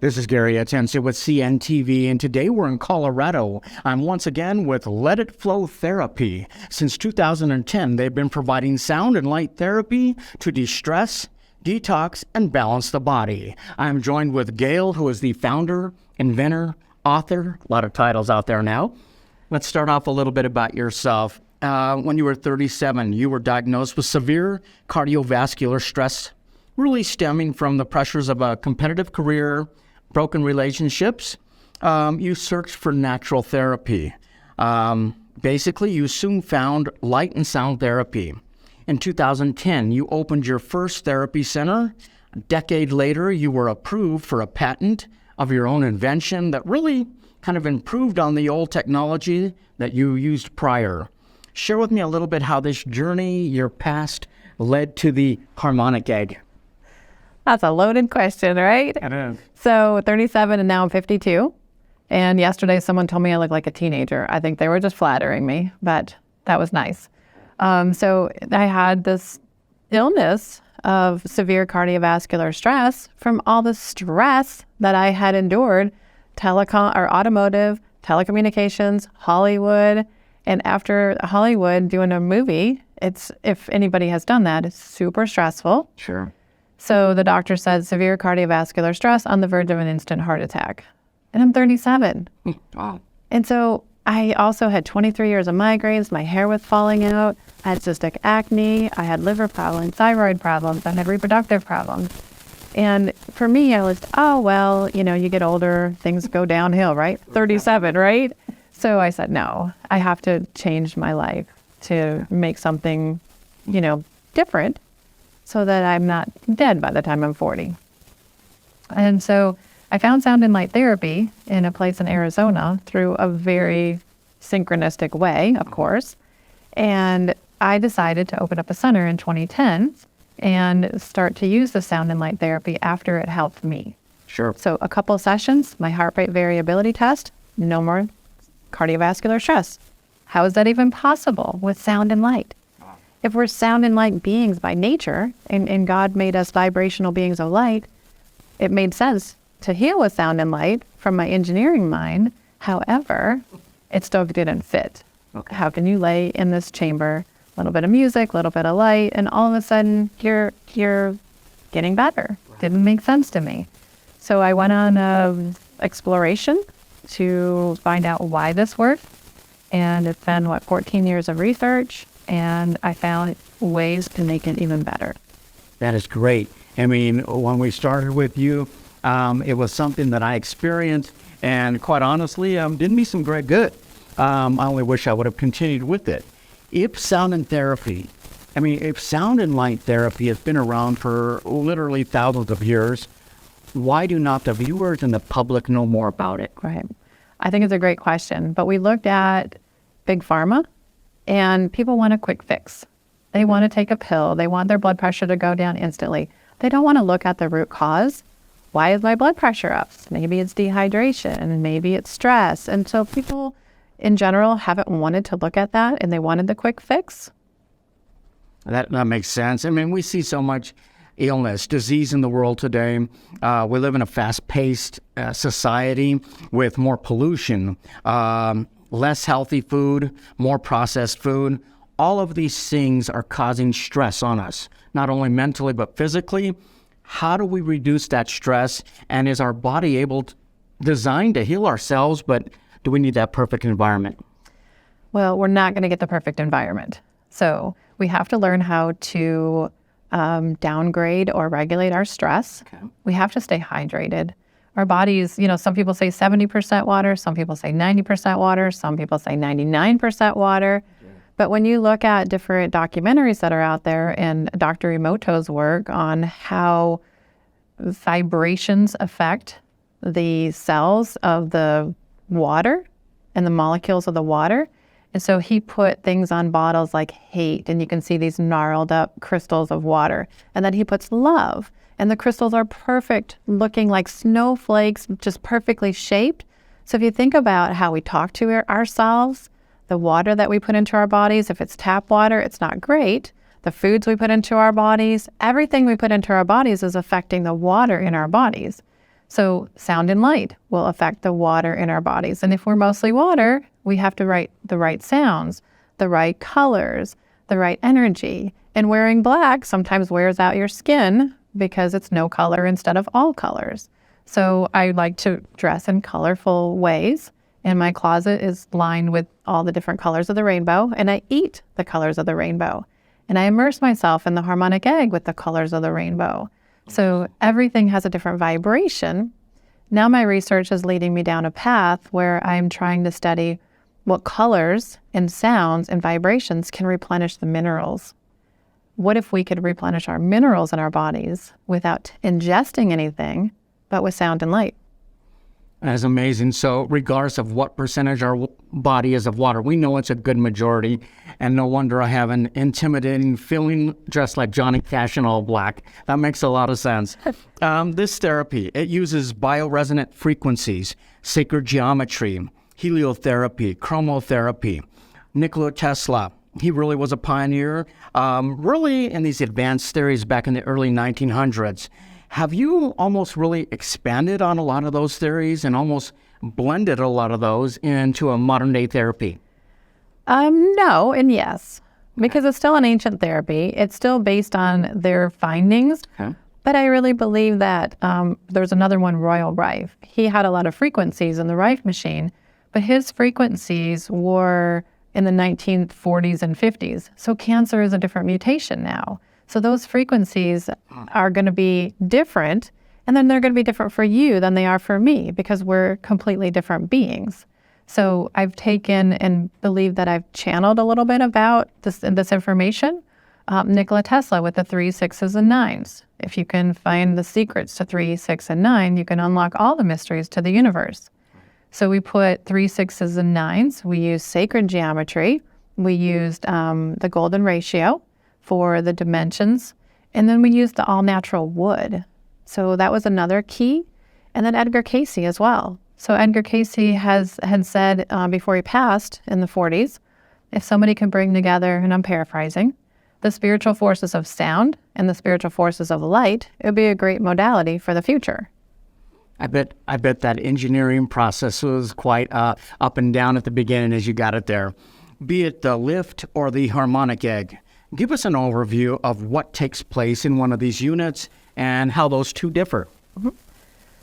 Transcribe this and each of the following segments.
This is Gary Atensi with CNTV, and today we're in Colorado. I'm once again with Let It Flow Therapy. Since 2010, they've been providing sound and light therapy to de-stress, detox, and balance the body. I'm joined with Gail, who is the founder, inventor, author, a lot of titles out there now. Let's start off a little bit about yourself. When you were 37, you were diagnosed with severe cardiovascular stress, really stemming from the pressures of a competitive career, broken relationships. You searched for natural therapy. Basically, you soon found light and sound therapy. In 2010, you opened your first therapy center. A decade later, you were approved for a patent of your own invention that really kind of improved on the old technology that you used prior. Share with me a little bit how this journey, your past, led to the Harmonic egg. That's a loaded question, right? It is. So 37 and now I'm 52. And yesterday someone told me I look like a teenager. I think they were just flattering me, but that was nice. So I had this illness of severe cardiovascular stress from all the stress that I had endured, automotive, telecommunications, Hollywood. And after Hollywood doing a movie, if anybody has done that, it's super stressful. Sure. So the doctor said severe cardiovascular stress on the verge of an instant heart attack. And I'm 37. Wow. And so I also had 23 years of migraines. My hair was falling out. I had cystic acne. I had liver problems, thyroid problems. I had reproductive problems. And for me, I was, you get older, things go downhill, right? 37, right? So I said, no, I have to change my life to make something, different, so that I'm not dead by the time I'm 40. And so I found sound and light therapy in a place in Arizona through a very synchronistic way, of course. And I decided to open up a center in 2010 and start to use the sound and light therapy after it helped me. Sure. So a couple of sessions, my heart rate variability test, no more cardiovascular stress. How is that even possible with sound and light? If we're sound and light beings by nature, and God made us vibrational beings of light, it made sense to heal with sound and light from my engineering mind. However, it still didn't fit. Okay. How can you lay in this chamber, a little bit of music, a little bit of light, and all of a sudden you're getting better? Right. Didn't make sense to me. So I went on an exploration to find out why this worked. And it's been, 14 years of research, and I found ways to make it even better. That is great. I mean, when we started with you, it was something that I experienced, and quite honestly, did me some great good. I only wish I would have continued with it. If sound and light therapy has been around for literally thousands of years, why do not the viewers and the public know more about it? Right. I think it's a great question, but we looked at big pharma, and people want a quick fix. They want to take a pill. They want their blood pressure to go down instantly. They don't want to look at the root cause. Why is my blood pressure up? Maybe it's dehydration, and maybe it's stress. And so people in general haven't wanted to look at that, and they wanted the quick fix. That makes sense. I mean, we see so much illness, disease in the world today. We live in a fast-paced society with more pollution, less healthy food, more processed food. All of these things are causing stress on us, not only mentally but physically. How do we reduce that stress? And is our body designed to heal ourselves, but do we need that perfect environment? Well, we're not going to get the perfect environment. So we have to learn how to downgrade or regulate our stress. Okay. We have to stay hydrated. Our bodies, some people say 70% water, some people say 90% water, some people say 99% water. Yeah. But when you look at different documentaries that are out there and Dr. Emoto's work on how vibrations affect the cells of the water and the molecules of the water. And so he put things on bottles like hate, and you can see these gnarled up crystals of water. And then he puts love, and the crystals are perfect, looking like snowflakes, just perfectly shaped. So if you think about how we talk to ourselves, the water that we put into our bodies, if it's tap water, it's not great. The foods we put into our bodies, everything we put into our bodies is affecting the water in our bodies. So sound and light will affect the water in our bodies. And if we're mostly water, we have to write the right sounds, the right colors, the right energy. And wearing black sometimes wears out your skin because it's no color instead of all colors. So I like to dress in colorful ways. And my closet is lined with all the different colors of the rainbow. And I eat the colors of the rainbow. And I immerse myself in the harmonic egg with the colors of the rainbow. So everything has a different vibration. Now my research is leading me down a path where I'm trying to study what colors and sounds and vibrations can replenish the minerals. What if we could replenish our minerals in our bodies without ingesting anything, but with sound and light? That's amazing. So regardless of what percentage our body is of water, we know it's a good majority. And no wonder I have an intimidating feeling dressed like Johnny Cash in all black. That makes a lot of sense. This therapy, it uses bioresonant frequencies, sacred geometry, heliotherapy, chromotherapy. Nikola Tesla, he really was a pioneer, really in these advanced theories back in the early 1900s. Have you almost really expanded on a lot of those theories and almost blended a lot of those into a modern day therapy? No and yes, because it's still an ancient therapy. It's still based on their findings. Okay. But I really believe that there's another one, Royal Rife. He had a lot of frequencies in the Rife machine, but his frequencies were in the 1940s and 50s. So cancer is a different mutation now. So those frequencies are going to be different, and then they're going to be different for you than they are for me because we're completely different beings. So I've taken and believe that I've channeled a little bit about this information. Nikola Tesla with the 3, 6s, and 9s. If you can find the secrets to 3, 6, and 9, you can unlock all the mysteries to the universe. So we put 3, 6s, and 9s. We used sacred geometry. We used the golden ratio for the dimensions. And then we used the all-natural wood. So that was another key. And then Edgar Cayce as well. So Edgar Cayce had said before he passed in the 40s, if somebody could bring together, and I'm paraphrasing, the spiritual forces of sound and the spiritual forces of light, it would be a great modality for the future. I bet that engineering process was quite up and down at the beginning as you got it there. Be it the lift or the harmonic egg, give us an overview of what takes place in one of these units and how those two differ. Mm-hmm.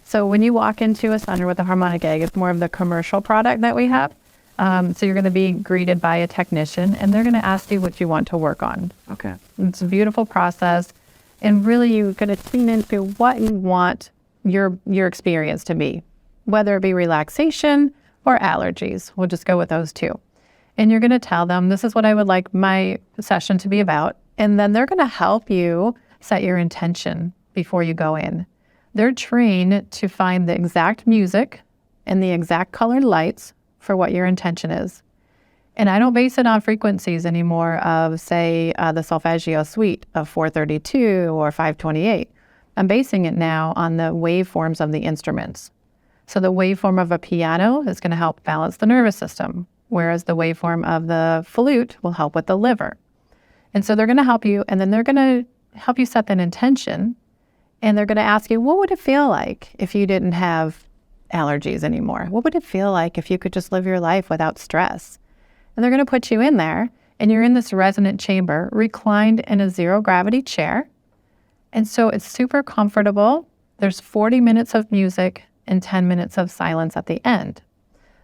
So when you walk into a center with a harmonic egg, it's more of the commercial product that we have. So you're going to be greeted by a technician, and they're going to ask you what you want to work on. Okay. It's a beautiful process, and really you're going to tune into what you want your experience to be, whether it be relaxation or allergies. We'll just go with those two. And you're going to tell them, this is what I would like my session to be about. And then they're going to help you set your intention before you go in. They're trained to find the exact music and the exact colored lights for what your intention is. And I don't base it on frequencies anymore of, say, the solfeggio suite of 432 or 528. I'm basing it now on the waveforms of the instruments. So the waveform of a piano is going to help balance the nervous system, whereas the waveform of the flute will help with the liver. And so they're going to help you, and then they're going to help you set that intention, and they're going to ask you, what would it feel like if you didn't have allergies anymore? What would it feel like if you could just live your life without stress? And they're going to put you in there, and you're in this resonant chamber, reclined in a zero gravity chair. And so it's super comfortable. There's 40 minutes of music and 10 minutes of silence at the end.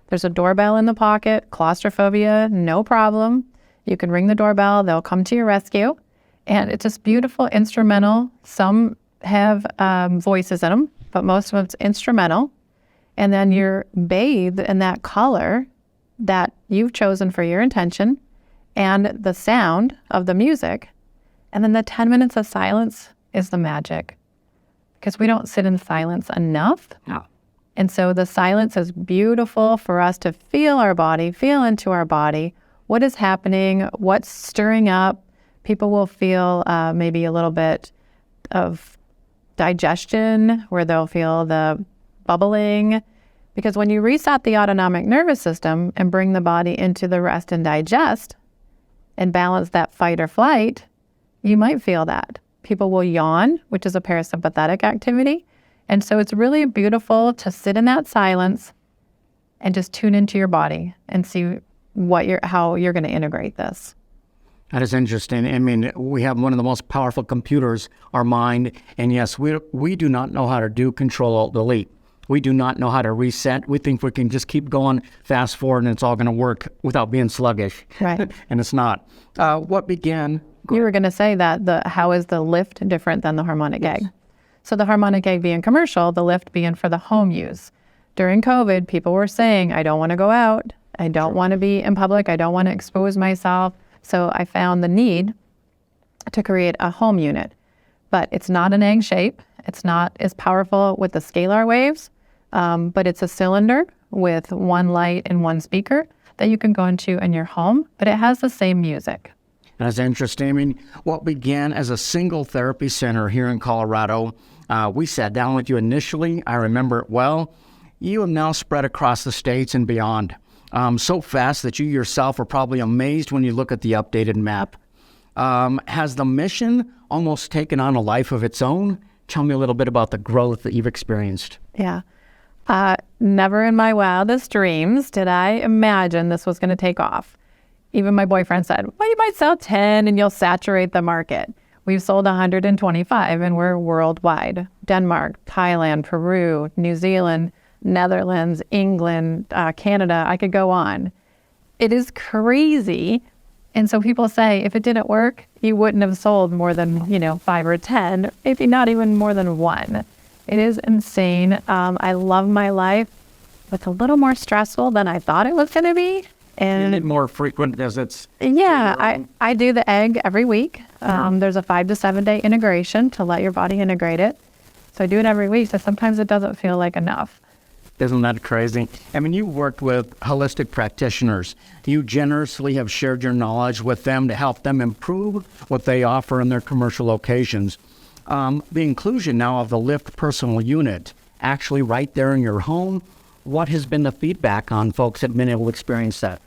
There's a doorbell in the pocket, claustrophobia, no problem. You can ring the doorbell, they'll come to your rescue. And it's just beautiful instrumental. Some have voices in them, but most of it's instrumental. And then you're bathed in that color that you've chosen for your intention and the sound of the music. And then the 10 minutes of silence is the magic, because we don't sit in silence enough. No. And so the silence is beautiful for us to feel our body, feel into our body, what is happening, what's stirring up. People will feel maybe a little bit of digestion, where they'll feel the bubbling. Because when you reset the autonomic nervous system and bring the body into the rest and digest and balance that fight or flight, you might feel that. People will yawn, which is a parasympathetic activity, And so it's really beautiful to sit in that silence and just tune into your body and see how you're going to integrate this. That is interesting. I mean, we have one of the most powerful computers, our mind, and yes, we do not know how to do Control-Alt-Delete. We do not know how to reset. We think we can just keep going, fast forward, and it's all going to work without being sluggish. Right. And it's not. What began? You were going to say that how is the lift different than the harmonic egg? So the harmonic egg being commercial, the lift being for the home use. During COVID, people were saying, I don't want to go out. I don't want to be in public. I don't want to expose myself. So I found the need to create a home unit. But it's not an egg shape. It's not as powerful with the scalar waves, but it's a cylinder with one light and one speaker that you can go into in your home, but it has the same music. That's interesting. I mean, what began as a single therapy center here in Colorado, we sat down with you initially. I remember it well. You have now spread across the states and beyond, so fast that you yourself are probably amazed when you look at the updated map. Has the mission almost taken on a life of its own? Tell me a little bit about the growth that you've experienced. Yeah. Never in my wildest dreams did I imagine this was going to take off. Even my boyfriend said, well, you might sell 10 and you'll saturate the market. We've sold 125 and we're worldwide. Denmark, Thailand, Peru, New Zealand, Netherlands, England, Canada, I could go on. It is crazy. And so people say, if it didn't work, you wouldn't have sold more than, 5 or 10, maybe not even more than 1. It is insane. I love my life. It's a little more stressful than I thought it was going to be. And more frequent visits. Yeah, I do the egg every week. There's a 5 to 7 day integration to let your body integrate it. So I do it every week. So sometimes it doesn't feel like enough. Isn't that crazy? I mean, you worked with holistic practitioners. You generously have shared your knowledge with them to help them improve what they offer in their commercial locations. The inclusion now of the Lift personal unit, actually right there in your home, what has been the feedback on folks that have been able to experience that?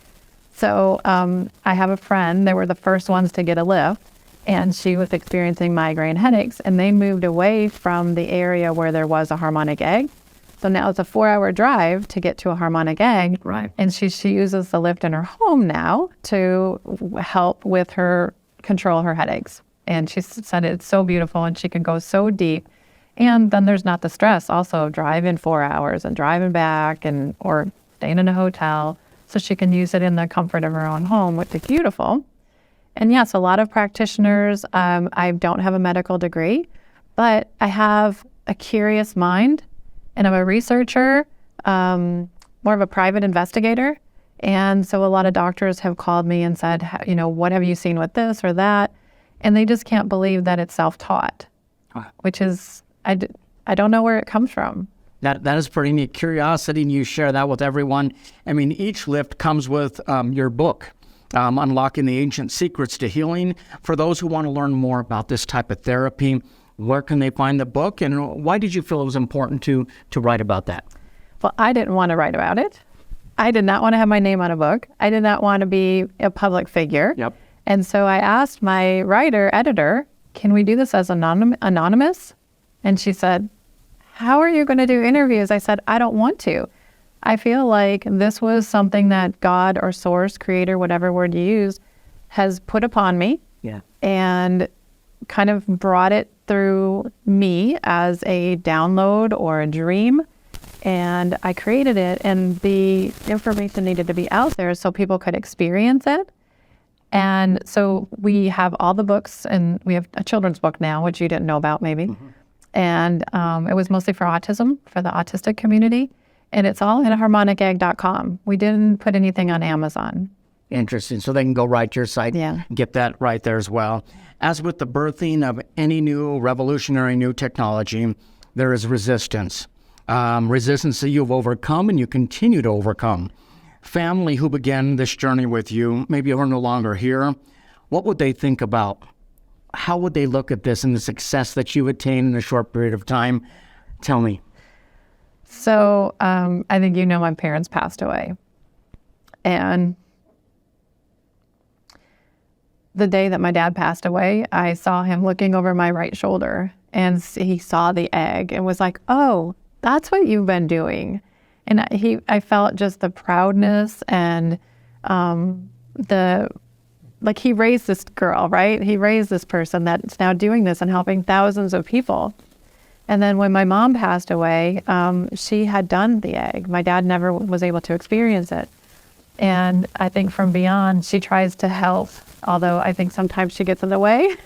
So I have a friend, they were the first ones to get a lift, and she was experiencing migraine headaches, and they moved away from the area where there was a harmonic egg. So now it's a 4-hour drive to get to a harmonic egg. Right. And she uses the lift in her home now to help with control her headaches. And she said it's so beautiful and she can go so deep. And then there's not the stress also of driving 4 hours and driving back or staying in a hotel. So she can use it in the comfort of her own home, which is beautiful. And yes, a lot of practitioners, I don't have a medical degree, but I have a curious mind. And I'm a researcher, more of a private investigator. And so a lot of doctors have called me and said, what have you seen with this or that? And they just can't believe that it's self-taught, which is, I don't know where it comes from. That is pretty neat. Curiosity, and you share that with everyone. I mean, each lift comes with your book, Unlocking the Ancient Secrets to Healing. For those who want to learn more about this type of therapy, where can they find the book, and why did you feel it was important to write about that? Well, I didn't want to write about it. I did not want to have my name on a book. I did not want to be a public figure. Yep. And so I asked my editor, can we do this as anonymous? And she said, how are you going to do interviews? I said, I don't want to. I feel like this was something that God or source, creator, whatever word you use, has put upon me. Yeah. And kind of brought it through me as a download or a dream. And I created it, and the information needed to be out there so people could experience it. And so we have all the books, and we have a children's book now, which you didn't know about maybe. Mm-hmm. And it was mostly for autism, for the autistic community. And it's all at harmonicegg.com. We didn't put anything on Amazon. Interesting. So they can go right to your site and get that right there as well. As with the birthing of any new revolutionary new technology, there is resistance. Resistance that you've overcome and you continue to overcome. Family who began this journey with you, maybe are no longer here. What would they think about? How would they look at this and the success that you attained in a short period of time? Tell me. So I think my parents passed away. And the day that my dad passed away, I saw him looking over my right shoulder. and he saw the egg and was like, "Oh, that's what you've been doing." And I felt just the proudness and he raised this girl, right? He raised this person that's now doing this and helping thousands of people. And then when my mom passed away, she had done the egg. My dad never was able to experience it. And I think from beyond, she tries to help, although I think sometimes she gets in the way.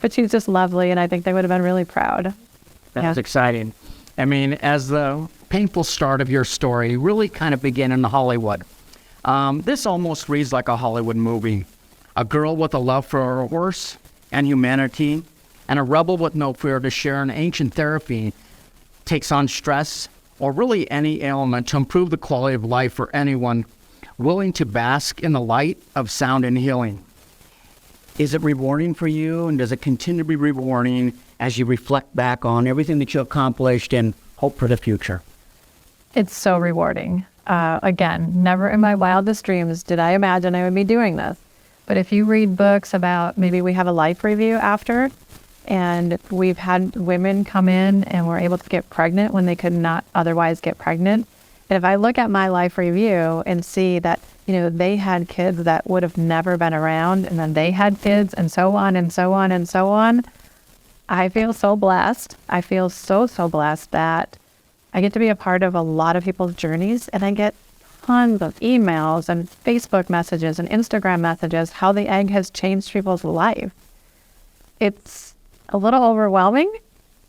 But she's just lovely, and I think they would have been really proud. That's exciting. I mean, as the painful start of your story really kind of began in Hollywood, this almost reads like a Hollywood movie. A girl with a love for a horse and humanity, and a rebel with no fear to share an ancient therapy takes on stress or really any ailment to improve the quality of life for anyone willing to bask in the light of sound and healing. Is it rewarding for you, and does it continue to be rewarding as you reflect back on everything that you accomplished and hope for the future? It's so rewarding. Again, never in my wildest dreams did I imagine I would be doing this. But if you read books about, maybe we have a life review after, and we've had women come in and were able to get pregnant when they could not otherwise get pregnant. And if I look at my life review and see that, they had kids that would have never been around, and then they had kids, and so on and so on and so on, I feel so blessed. I feel so blessed that I get to be a part of a lot of people's journeys, and I get tons of emails and Facebook messages and Instagram messages how the egg has changed people's life. It's a little overwhelming.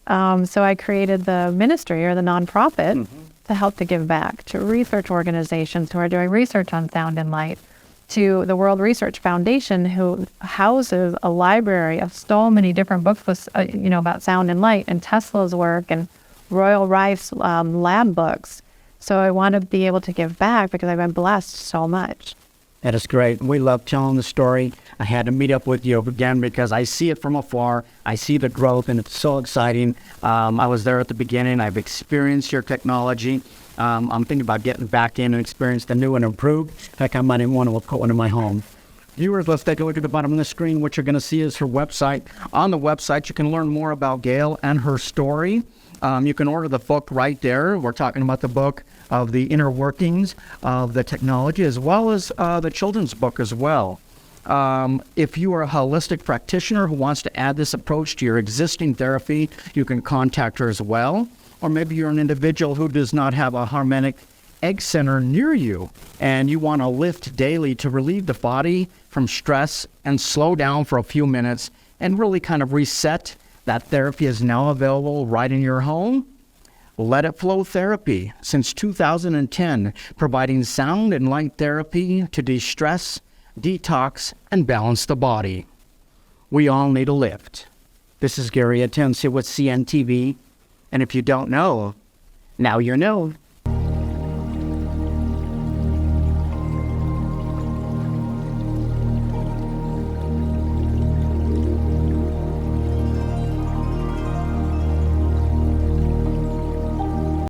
So I created the ministry, or the nonprofit, to help to give back to research organizations who are doing research on sound and light, to the World Research Foundation, who houses a library of so many different books with, about sound and light, and Tesla's work, and Royal Rice lab books. So I want to be able to give back because I've been blessed so much. That is great. We love telling the story. I had to meet up with you again because I see it from afar. I see the growth, and it's so exciting. I was there at the beginning. I've experienced your technology. I'm thinking about getting back in and experience the new and improved. In fact, I might even want to put one in my home. Viewers, let's take a look at the bottom of the screen. What you're going to see is her website. On the website, you can learn more about Gail and her story. You can order the book right there. We're talking about the book of the inner workings of the technology, as well as the children's book as well. If you are a holistic practitioner who wants to add this approach to your existing therapy, you can contact her as well. Or maybe you're an individual who does not have a Harmonic egg center near you, and you want to lift daily to relieve the body from stress and slow down for a few minutes and really kind of reset. That therapy is now available right in your home. Let It Flow Therapy, since 2010, providing sound and light therapy to de-stress, detox, and balance the body. We all need a lift. This is Gary Atencia with CNTV, and if you don't know, now you know.